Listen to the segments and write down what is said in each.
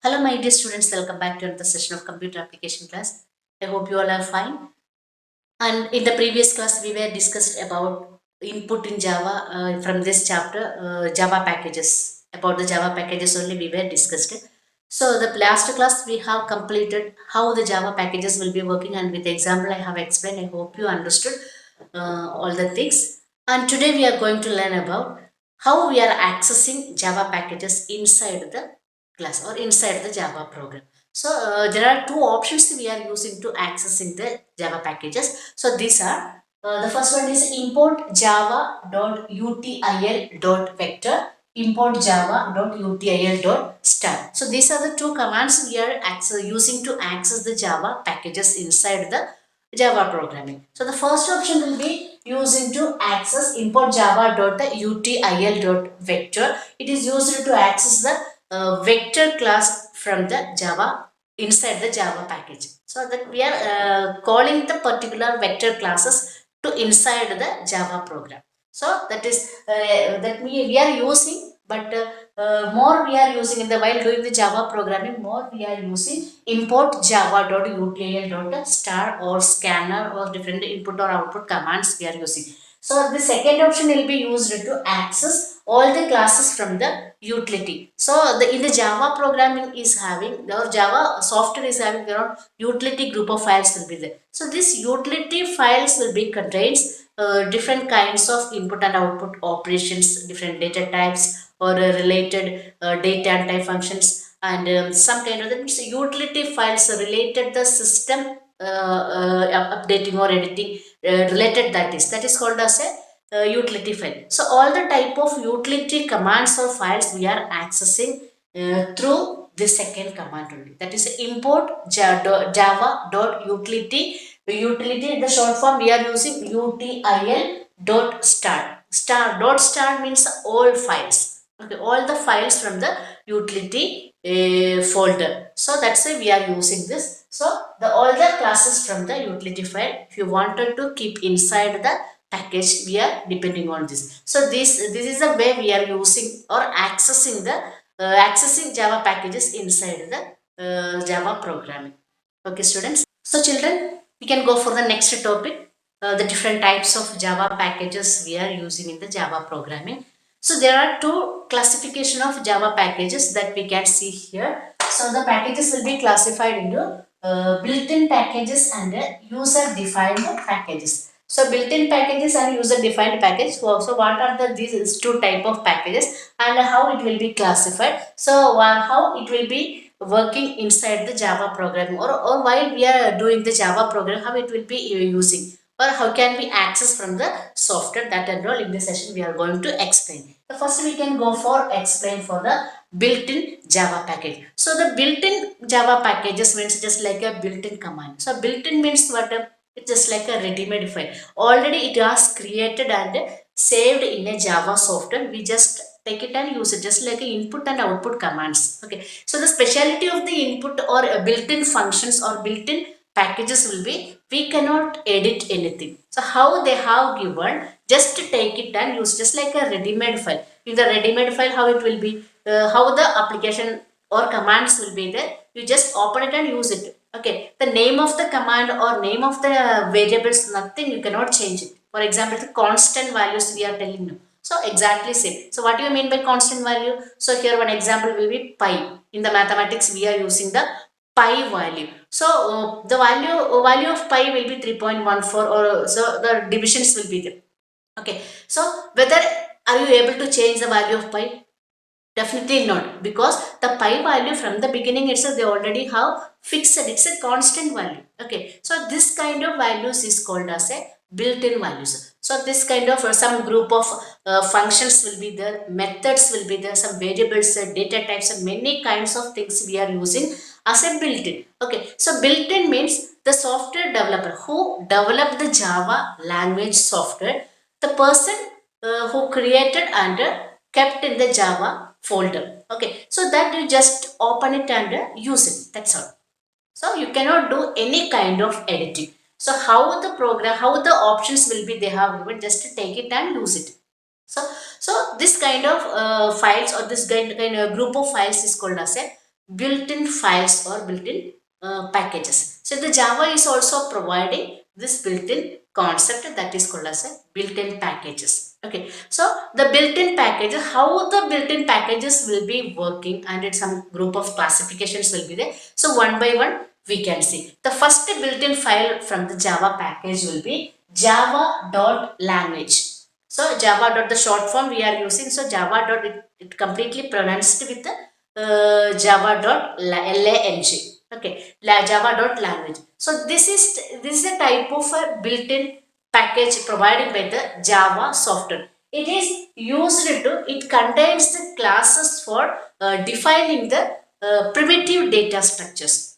Hello, my dear students. Welcome back to another session of computer application class. I hope you all are fine. And in the previous class, we were discussed about input in Java from this chapter, Java packages. About the Java packages only we were discussed. So the last class we have completed how the Java packages will be working, and with the example I have explained. I hope you understood all the things. And today we are going to learn about how we are accessing Java packages inside the class or inside the Java program. So there are two options we are using to accessing the Java packages. So these are the first one is import java.util.vector, import java.util.star. So these are the two commands we are using to access the Java packages inside the Java programming. So the first option will be using to access import java.util.vector. It is used to access the vector class from the Java inside the Java package. So that we are calling the particular vector classes to inside the Java program. So that is that we are using, but more we are using in the while doing the Java programming. More we are using import java.util.star or scanner or different input or output commands we are using. So the second option will be used to access all the classes from the utility. So in the Java programming is having, or Java software is having their own utility group of files will be there. So this utility files will be contains different kinds of input and output operations, different data types or related data and type functions, and some kind of that means utility files related the system updating or editing related, that is called as a utility file. So all the type of utility commands or files we are accessing through the second command only. That is import java.utility. Utility, the short form we are using util.start. Star means all files. Okay, all the files from the utility folder. So that's why we are using this. So the all the classes from the utility file, if you wanted to keep inside the package, we are depending on this. So this is the way we are using or accessing the accessing Java packages inside the Java programming. Okay, students. So children, we can go for the next topic. The different types of Java packages we are using in the Java programming. So there are two classification of Java packages that we can see here. So the packages will be classified into built-in packages and user-defined packages. So built-in packages and user-defined package. So what are these two type of packages and how it will be classified? So how it will be working inside the Java program, or while we are doing the Java program, how it will be using, or how can we access from the software, that and all in this session we are going to explain. The first we can go for explain for the built-in Java package. So the built-in Java packages means just like a built-in command. So built-in means what? It's just like a ready-made file. Already it was created and saved in a Java software. We just take it and use it just like a input and output commands. Okay. So the speciality of the input or built-in functions or built-in packages will be we cannot edit anything. So how they have given, just to take it and use just like a ready-made file. In the ready-made file, how it will be, how the application or commands will be there. You just open it and use it. Okay, the name of the command or name of the variables, nothing, you cannot change it. For example, the constant values we are telling you. So exactly same. So what do you mean by constant value? So here one example will be pi. In the mathematics, we are using the pi value. So the value of pi will be 3.14, or so the divisions will be there. Okay. So whether are you able to change the value of pi? Definitely not, because the pi value from the beginning itself they already have fixed. It's a constant value. Okay, so this kind of values is called as a built-in values. So this kind of some group of functions will be there, methods will be there, some variables, data types, and many kinds of things we are using as a built-in. Okay, so built-in means the software developer who developed the Java language software, the person who created and kept in the Java folder. Okay, so that you just open it and use it. That's all. So you cannot do any kind of editing. So how the program, how the options will be, they have given, just to take it and use it. So this kind of files or this kind of group of files is called as a built-in files or built-in packages. So the Java is also providing this built-in concept that is called as a built-in packages. Okay, so the built-in packages, how the built-in packages will be working, and it's some group of classifications will be there. So one by one we can see. The first built-in file from the Java package will be java.language. So java dot, the short form we are using. So java dot, it completely pronounced with the java.lang. Okay, java.language. So this is a type of a built-in package provided by the Java software. It is used to, it contains the classes for defining the primitive data structures.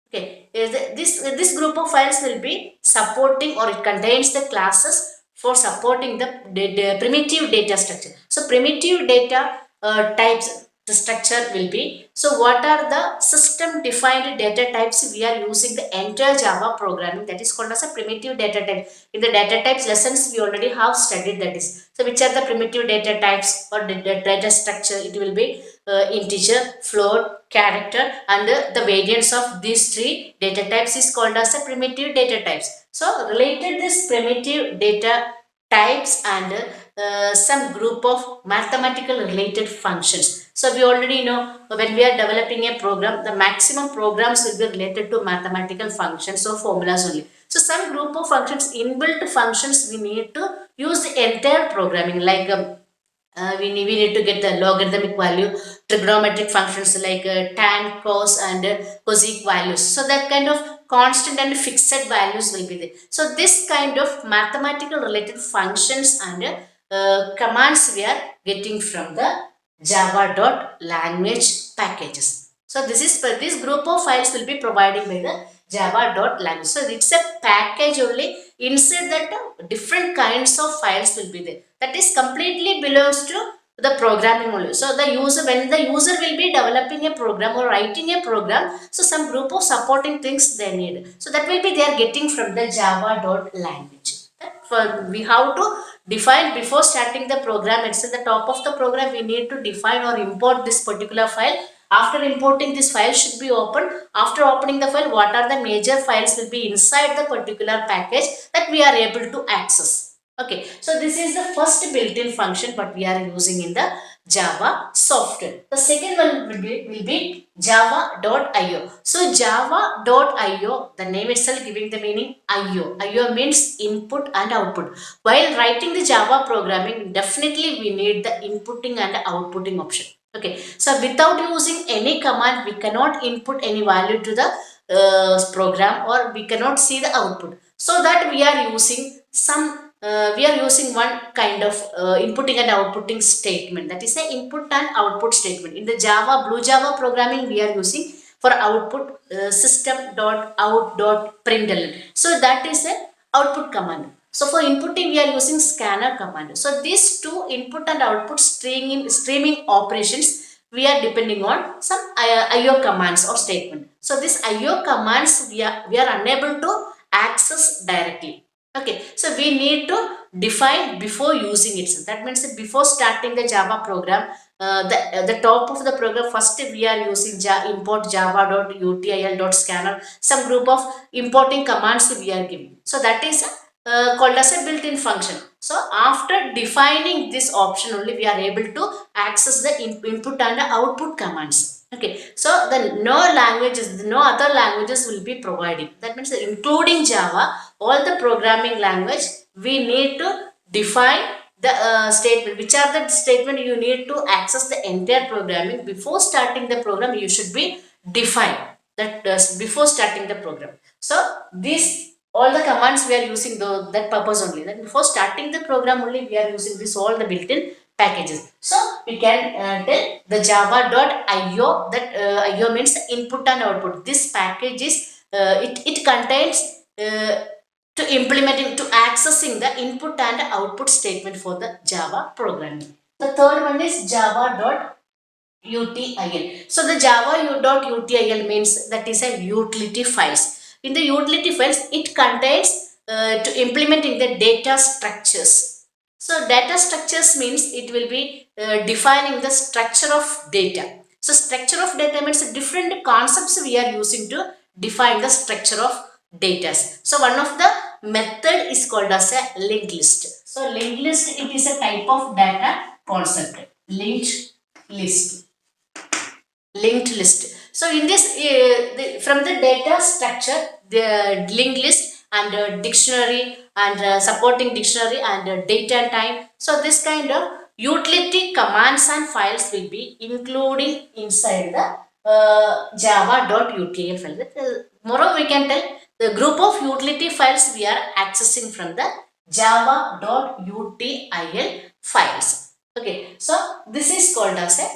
Okay, this group of files will be supporting, or it contains the classes for supporting the primitive data structure. So primitive data types, the structure will be, so what are the system defined data types we are using the entire Java programming, that is called as a primitive data type. In the data types lessons we already have studied that is. So which are the primitive data types or the data structure? It will be integer, float, character, and the variants of these three data types is called as a primitive data types. So related this primitive data types and some group of mathematical related functions. So we already know when we are developing a program, the maximum programs will be related to mathematical functions or formulas only. So some group of functions, inbuilt functions, we need to use the entire programming, like we need to get the logarithmic value, trigonometric functions like tan, cos, and cosec values. So that kind of constant and fixed values will be there. So this kind of mathematical related functions and commands we are getting from the java.language packages. So this group of files will be provided by the java.language. So it's a package only. Inside that different kinds of files will be there. That is completely belongs to the programming only. So the user, when the user will be developing a program or writing a program, so some group of supporting things they need. So that will be they are getting from the java.language. For we have to define before starting the program. It's at the top of the program we need to define or import this particular file. After importing, this file should be opened. After opening the file, what are the major files will be inside the particular package that we are able to access. Okay, so this is the first built-in function what we are using in the Java software. The second one will be java.io. So java.io, the name itself giving the meaning IO. IO means input and output. While writing the Java programming, definitely we need the inputting and outputting option. Okay, so without using any command, we cannot input any value to the program, or we cannot see the output. So that we are using we are using one kind of inputting and outputting statement, that is a input and output statement. In the Blue Java programming, we are using for output system.out.println. So that is a output command. So for inputting, we are using scanner command. So these two input and output streaming operations, we are depending on some IO commands or statement. So this IO commands we are unable to access directly. Okay, so we need to define before using it. So that means that before starting the Java program, the top of the program, first we are using import java.util.scanner, some group of importing commands we are giving. So that is called as a built-in function. So after defining this option only, we are able to access the input and output commands. Okay, so no other languages will be provided. That means that including Java, all the programming language, we need to define the statement. Which are the statement you need to access the entire programming. Before starting the program, you should be defined that before starting the program. So this all the commands we are using that purpose only. That before starting the program only, we are using this all the built-in packages. So we can tell the java.io, that io means input and output. This package is it contains to implementing, to accessing the input and output statement for the Java programming. The third one is java.util. So the java.util means that is a utility files. In the utility files, it contains to implementing the data structures. So data structures means it will be defining the structure of data. So structure of data means different concepts we are using to define the structure of data. So one of the method is called as a linked list. So linked list, it is a type of data concept. List linked list. So in this from the data structure, the linked list and dictionary and supporting dictionary and date and time. So this kind of utility commands and files will be including inside the java.util file. Moreover, we can tell the group of utility files we are accessing from the java.util files. Okay, so this is called as a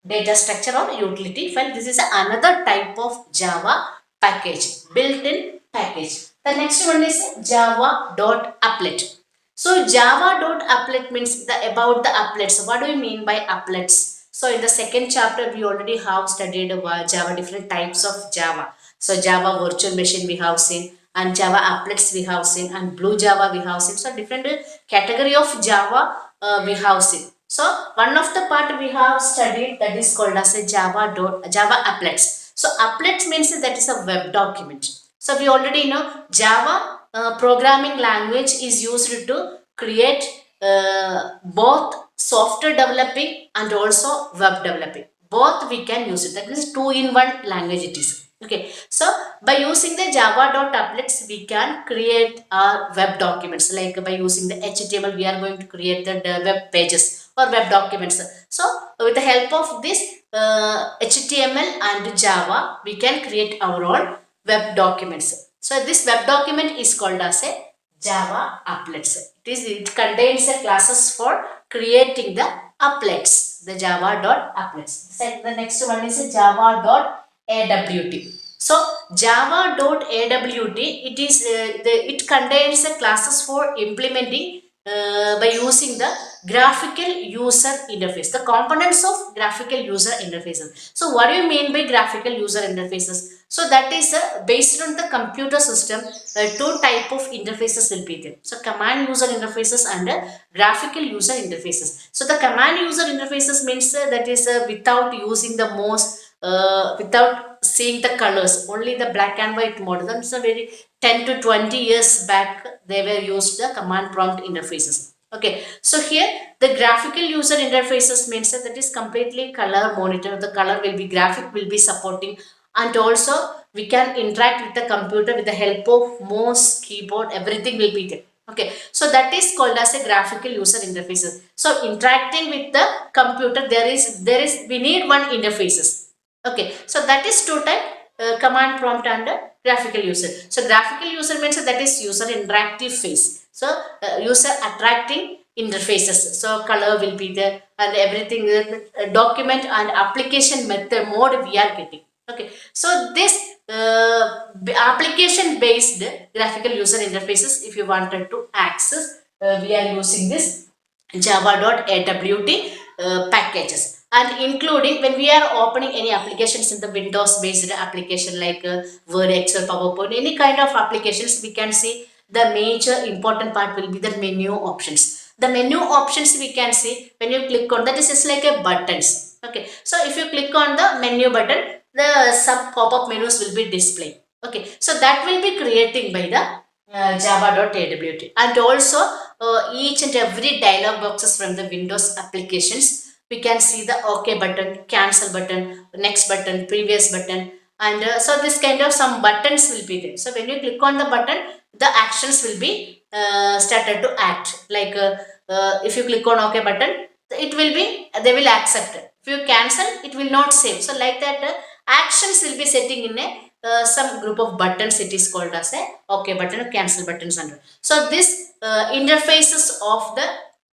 data structure or utility file. This is another type of Java package, built-in package. The next one is java.applet. So java.applet means about the applets. What do we mean by applets? So in the second chapter, we already have studied Java, different types of Java. So Java virtual machine we have seen, and Java applets we have seen, and Blue Java we have seen. So different category of Java we have seen. So one of the part we have studied, that is called as a Java applets. So applets means that is a web document. So we already know Java programming language is used to create both software developing and also web developing. Both we can use it. That means two-in-one language it is. Okay, so by using the java.applets, we can create our web documents. Like by using the HTML, we are going to create the web pages or web documents. So with the help of this HTML and Java, we can create our own web documents. So this web document is called as a Java applets. It contains the classes for creating the applets, the java.applets. The next one is java.awt. So java.awt, it contains the classes for implementing by using the graphical user interface, the components of graphical user interfaces. So what do you mean by graphical user interfaces? So that is based on the computer system, two type of interfaces will be there. So command user interfaces and graphical user interfaces. So the command user interfaces means that is without using the mouse, without seeing the colors, only the black and white mode. That's a very 10 to 20 years back they were used the command prompt interfaces. Okay, so here the graphical user interfaces means that is completely color monitor. The color will be graphic will be supporting, and also we can interact with the computer with the help of mouse, keyboard, everything will be there. Okay, so that is called as a graphical user interfaces. So interacting with the computer, there is we need one interfaces. Okay, so that is two type, command prompt and graphical user. So graphical user means that is user interactive phase. So user attracting interfaces. So color will be there and everything, document and application method mode we are getting. Okay, so this application based graphical user interfaces, if you wanted to access, we are using this java.awt packages, and including when we are opening any applications in the Windows based application like Word, Excel, PowerPoint, any kind of applications, we can see the major important part will be the menu options. The menu options we can see when you click on that, is just like a buttons. Okay, so if you click on the menu button, the sub pop-up menus will be displayed. Okay, so that will be creating by the java.awt, and also each and every dialog boxes from the Windows applications, we can see the OK button, cancel button, next button, previous button, and so this kind of some buttons will be there. So when you click on the button, the actions will be started to act. Like if you click on OK button, it will be, they will accept. If you cancel, it will not save. So like that, actions will be setting in a some group of buttons. It is called as a OK button, cancel buttons under. So this interfaces of the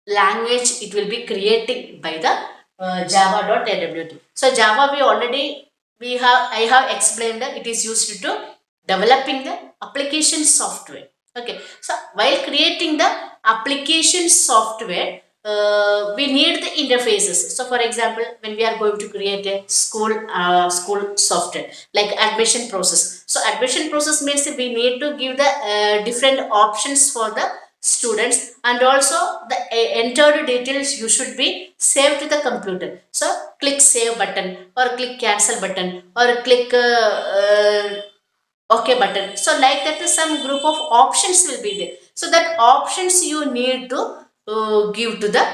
language, it will be created by the java.awt. So Java I have explained that it is used to developing the application software. Okay, so while creating the application software, we need the interfaces. So for example, when we are going to create a school software like admission process, so admission process means we need to give the different options for the students, and also the entered details you should be saved to the computer. So click save button or click cancel button or click OK button. So like that, some group of options will be there. So that options you need to give to the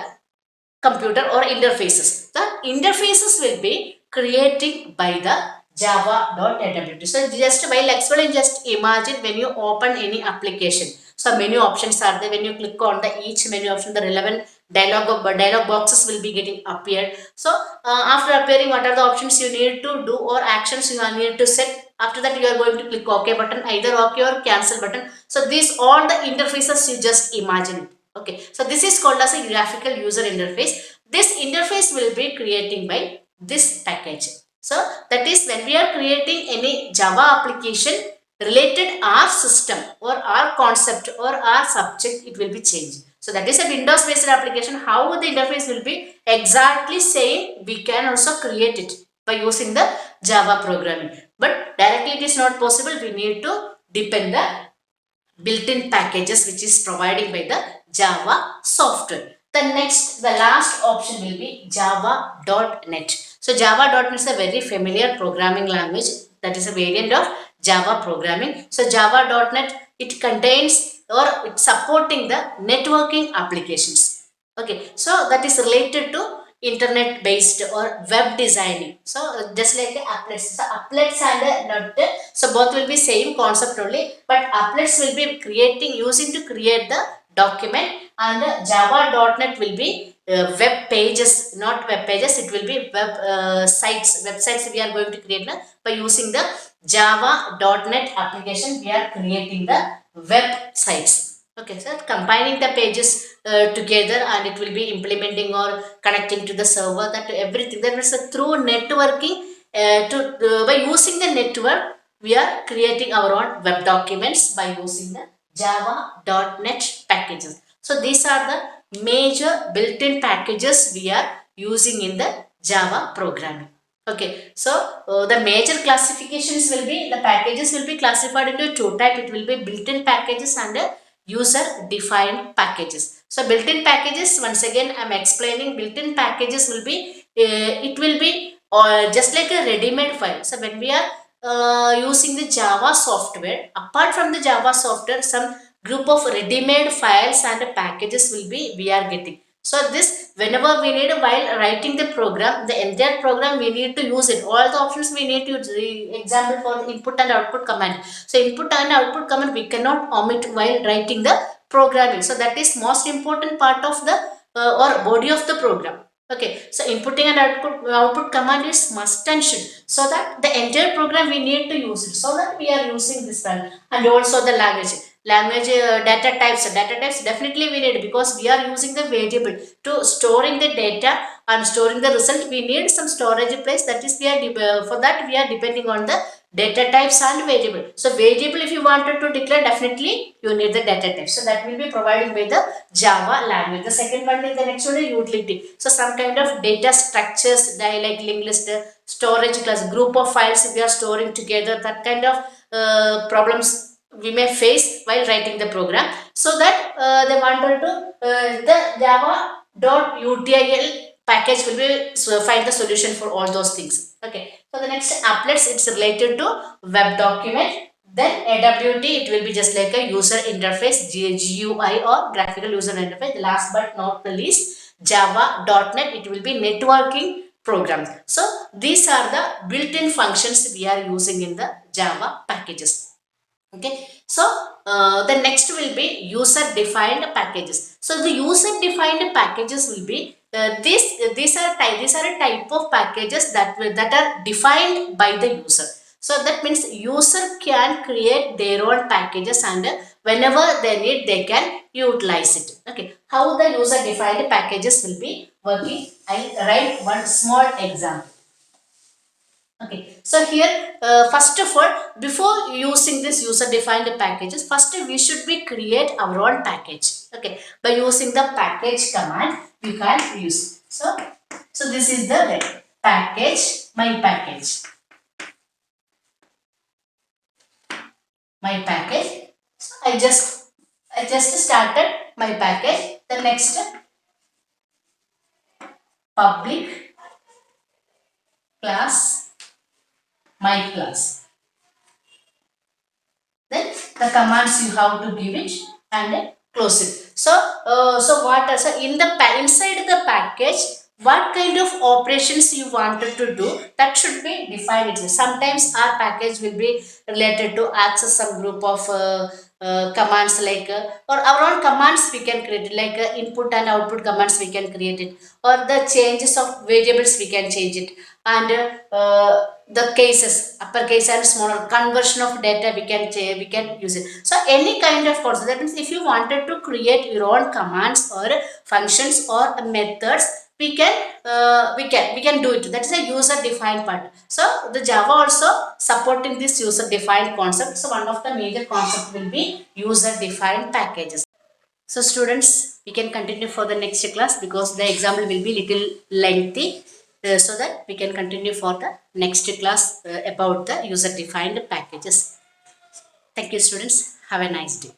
computer or interfaces. The interfaces will be created by the java.awt. So just while explaining, just imagine when you open any application. So menu options are there. When you click on the each menu option, the relevant dialog boxes will be getting appeared. So after appearing, what are the options you need to do or actions you need to set? After that, you are going to click OK button, either OK or cancel button. So these all the interfaces you just imagine. Okay, so this is called as a graphical user interface. This interface will be creating by this package. So that is when we are creating any Java application related our system or our concept or our subject, it will be changed. So that is a Windows based application. How the interface will be exactly same, we can also create it by using the Java programming. But directly it is not possible. We need to depend the built-in packages which is provided by the Java software. The last option will be java.net. So java.net is a very familiar programming language, that is a variant of Java programming. So java.net, it contains or it's supporting the networking applications. Okay, so that is related to internet based or web designing. So just like applets. So applets and not, so both will be same concept only, but applets will be creating using to create the document, and java.net will be web pages, not web pages, it will be web websites we are going to create by using the java.net application. We are creating the websites. Okay, so combining the pages together, and it will be implementing or connecting to the server, that everything that is through networking, by using the network we are creating our own web documents by using the java.net packages. So these are the major built-in packages we are using in the Java programming. Okay, so the major classifications will be, the packages will be classified into two type. It will be built-in packages and user defined packages. So built-in packages, once again I am explaining, built-in packages will be it will be just like a ready-made file. So when we are using the Java software, apart from the Java software, some group of ready-made files and packages will be we are getting. So this, whenever we need, while writing the program, the entire program we need to use it. All the options we need to use. Example for the input and output command. So input and output command we cannot omit while writing the programming. So that is most important part of the or body of the program. Okay, so inputting and output command is must and should. So that the entire program we need to use it. So that we are using this one, and also the language data types definitely we need, because we are using the variable to storing the data and storing the result. We need some storage place, that is we are for that we are depending on the data types and variable. So variable, if you wanted to declare, definitely you need the data type. So that will be provided by the Java language. The second one is, the next one is utility. So some kind of data structures, like linked list, storage class, group of files we are storing together, that kind of problems we may face while writing the program. So that they wanted to the java.util package will be find the solution for all those things. Okay, so the next applets, it's related to web document. Then AWT, it will be just like a user interface, GUI or graphical user interface. Last but not the least, java.net, it will be networking programs. So these are the built-in functions we are using in the Java packages. Okay, so the next will be user defined packages. So the user defined packages will be these are a type of packages that are defined by the user. So that means user can create their own packages, and whenever they need they can utilize it. Okay, how the user defined packages will be working, I write one small example. Okay, so here first of all, before using this user defined packages, first we should be create our own package. Okay, by using the package command you can use. So this is the package, my package. So I just started my package. The next public class, my class. Then the commands you have to give it and close it. So, so in the inside the package, what kind of operations you wanted to do, that should be defined. Sometimes our package will be related to access some group of commands like or our own commands we can create, like input and output commands we can create it, or the changes of variables we can change it, and the cases uppercase and smaller conversion of data we can use it. So any kind of concept, that means if you wanted to create your own commands or functions or methods, we can do it. That is a user defined part. So the Java also supporting this user defined concept. So one of the major concept will be user defined packages. So students, we can continue for the next class because the example will be little lengthy, so that we can continue for the next class about the user defined packages. Thank you students. Have a nice day.